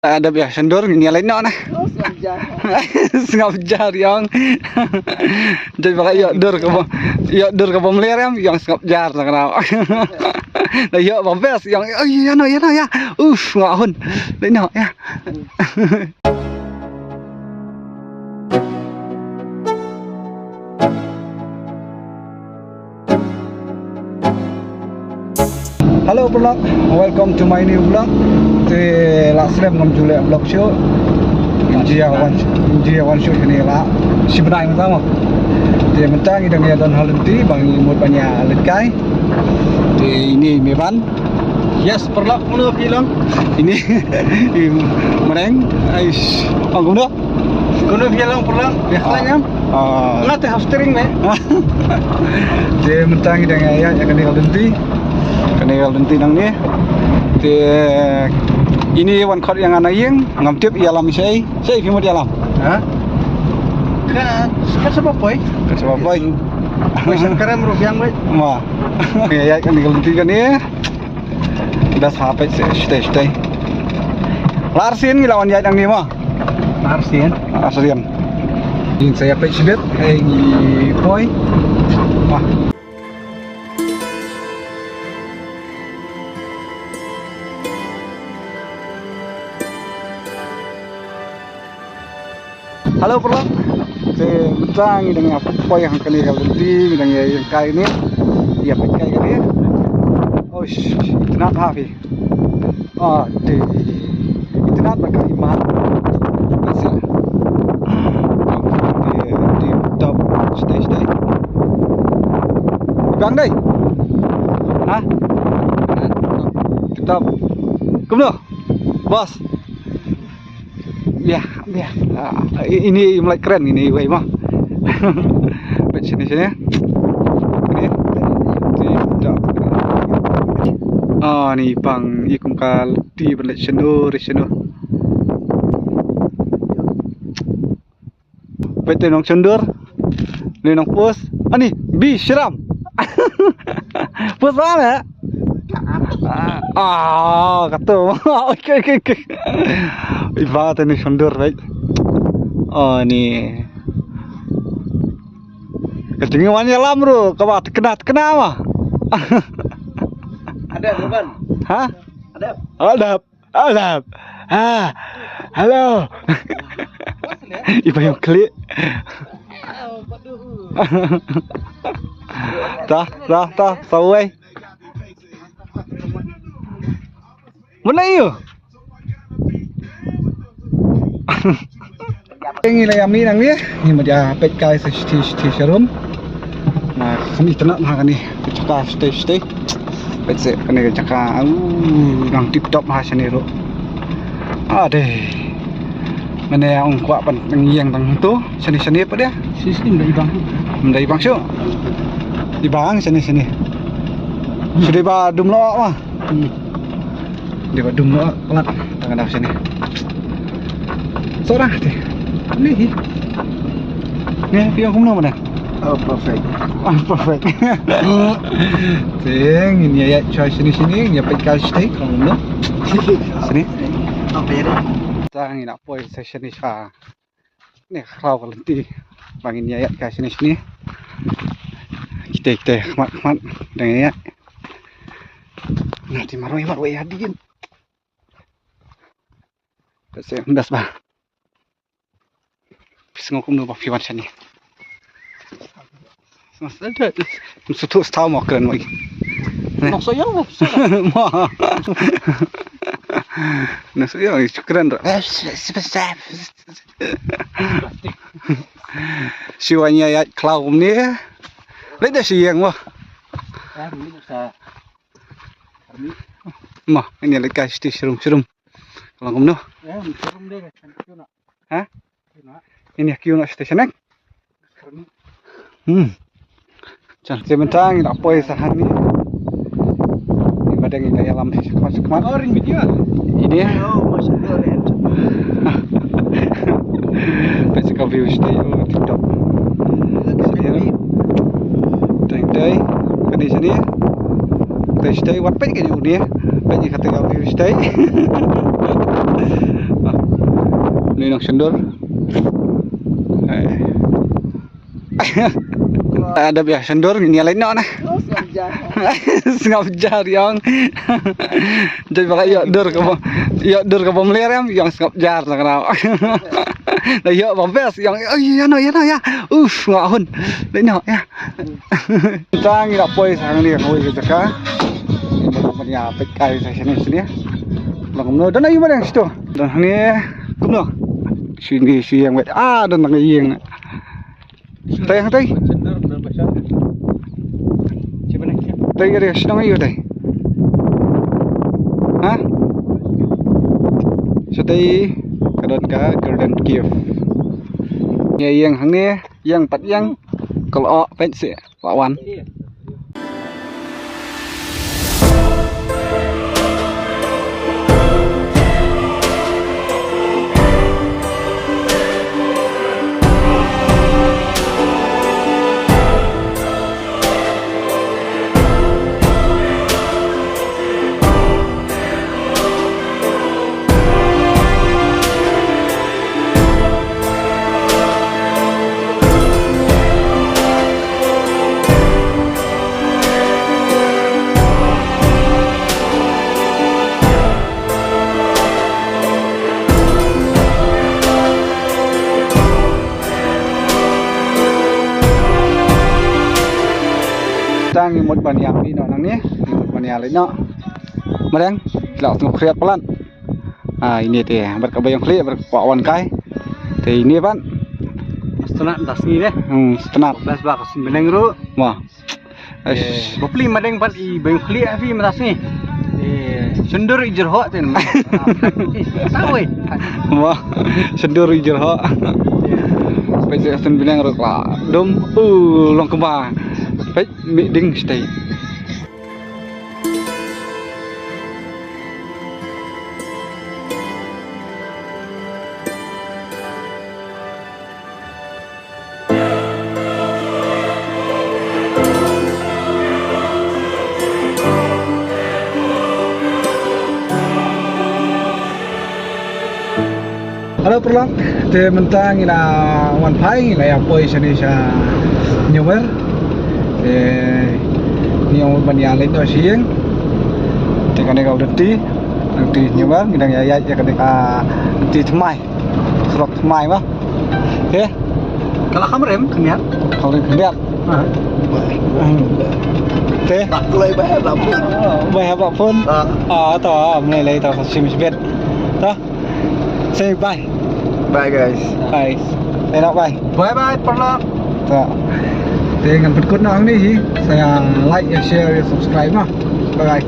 Ada biasa sendur nyalain no nah. Ngap jar yang. Jadi bakal yuk dur ke pemelir yang ngap jar kenapa. Nah yuk bombes yang iya no ya. Ngahun. Đấy no ya. Halo vlog, welcome to my new vlog. Thì lạ xem ngầm chủ lệ vlog show. India one show ini lah. Sebenarnya pertama. Thì mình trang ini dengan don halenti bang một banyak lekai. Thì ini Mevan. Yes, vlog mulu film. Ini mereng. Ais, anggung dah. Kuno film vlog. Biasanya. Nggak teh steering me. Thì mình trang ini dengan ya yang halenti. Kanal nanti nang ni. Ini one cut yang anak yang ngamtip ialam saya film ialam. Hah? Kan sebab boy. Kan sebab boy. Sekarang merupiang boy. Wah. Ya kanal nanti kan ni. Dah sampai stay. Larsin lawan ya yang ni mah. Larsin. Ini saya pecibet ini boy. Wah. Halo vlog, saya mentang dengan apa yang kali berhenti dengan yang kali ini, ya pakai kali. Oh, internet hafi. Di internet pakai imah. Masih. Di top stay. Bang deh. Hah? Tetap. Kemana? Bos. Ya. Ini mulai keren ini Ibu mah. Sini. Ini. Nih Bang ikum kal di berlet sendur. PT nong sendur. Ni nong pus. Nih bi seram. Pus mana? Kata. Oke. Ibarat ini sendur baik. Ni. Kecengawannya lam bro, kawat kena mah. Ada bukan? Hah? Ada. Halo. Ibu yang klik. Dah, sawai. Mana iyo? Ini lah yang minang ni. Ini macam pet kai serum. Nah, kami tenang makan ni. Cakap stay. Pet se, kena cakap. Yang tip top macam ni ro. Mana yang kuat pan yang tang tu. Seni apa dia? Sistem dari bang. Dari bang show. Di bang seni. Sudah ba dumlo mah. Dia ba dumlo pelat. Tangan sini. Seorang deh. Nih piang kumno mana? Perfect. Perfect. Ini ya choice sini ya pakai stay kumno. Sini. Apa ya? Tang ini apa session ni sah. Ni kalau nanti bangin ya kat sini. Kita khmat dengan ya. Nanti maroi hadiin. Pasal hendas bah. Pisang aku numpah fiwan sini. Masa ada. Suatu setahun mau keren lagi. Nak sayang lah. Nasi yang keren tu. Siwanya ya cloud ni. Lihat dah siang wah. Mah ini lagi kasih serum. Kalau kamu noh. Serum deh. Hah? Ini aku nak stesen nak. Jangan sebentar ini apa yang sahan ni. Ini badang ini dalam sekemat. Ring video. Ini ya. Masuk ke Pasal kau view stay TikTok. Day kini sini. Stay wat pek ke ni. Pek kata kau view stay. Ini nang sendur. Ada biasa sendur nyalain nak nah. Sengap jar yang. Jadi bala iya dur ke pemelir yang sengap jar lah kenal. Nah iya bambes yang iya no ya. Ngahun. Đấy nọ ya. Kita ngira poi sang dia kau itu ka. Ini ya pekai saya sini ya. Lang no dan ayo mana situ. Dan ini kumno. Sini si yang wet dan nang yang. Tayang tay. Tay ada senang ayo tay. Hah? Sedai kadon ka Golden Cave. Ya yang hang ni yang pat yang kalau pet si lawan. Tang một bàn nhạc đi nó nắng nhé, một bàn nhạc lấy nó, mà đang lão tụi khét pelan, ini teh berkebayang khli berkawan kai, teh ini pan, Setengah tas ni deh. setengah, Belas bakas beneng ru. mah, Bopli madeng pan I bayang khli afi matas ni. Sendur ijer ho ten. Tahu mah, sendur ijer ho, pecah sen binang ruk lah, dom, long kembang. Baik, meeting stay. Halo perlang, te mentang ina wan pai ina ya poi sini sa nyower. Ni ông bên nhà lên đó xiên thì cái này cầu đợt tí nhiều quá người đang dạy cái này tí thứ mai sọc thứ mai quá thế Kalau kamu rem kenyat. không lên khẩn thế Tak boleh bayar apa. bài học phun tao này lấy tao sim biết đó say bye Bye guys. bye đây nó bye Bye bye perlang. Tuh. Dengan berikut nang nih, saya like, share, subscribe mah. Bye bye.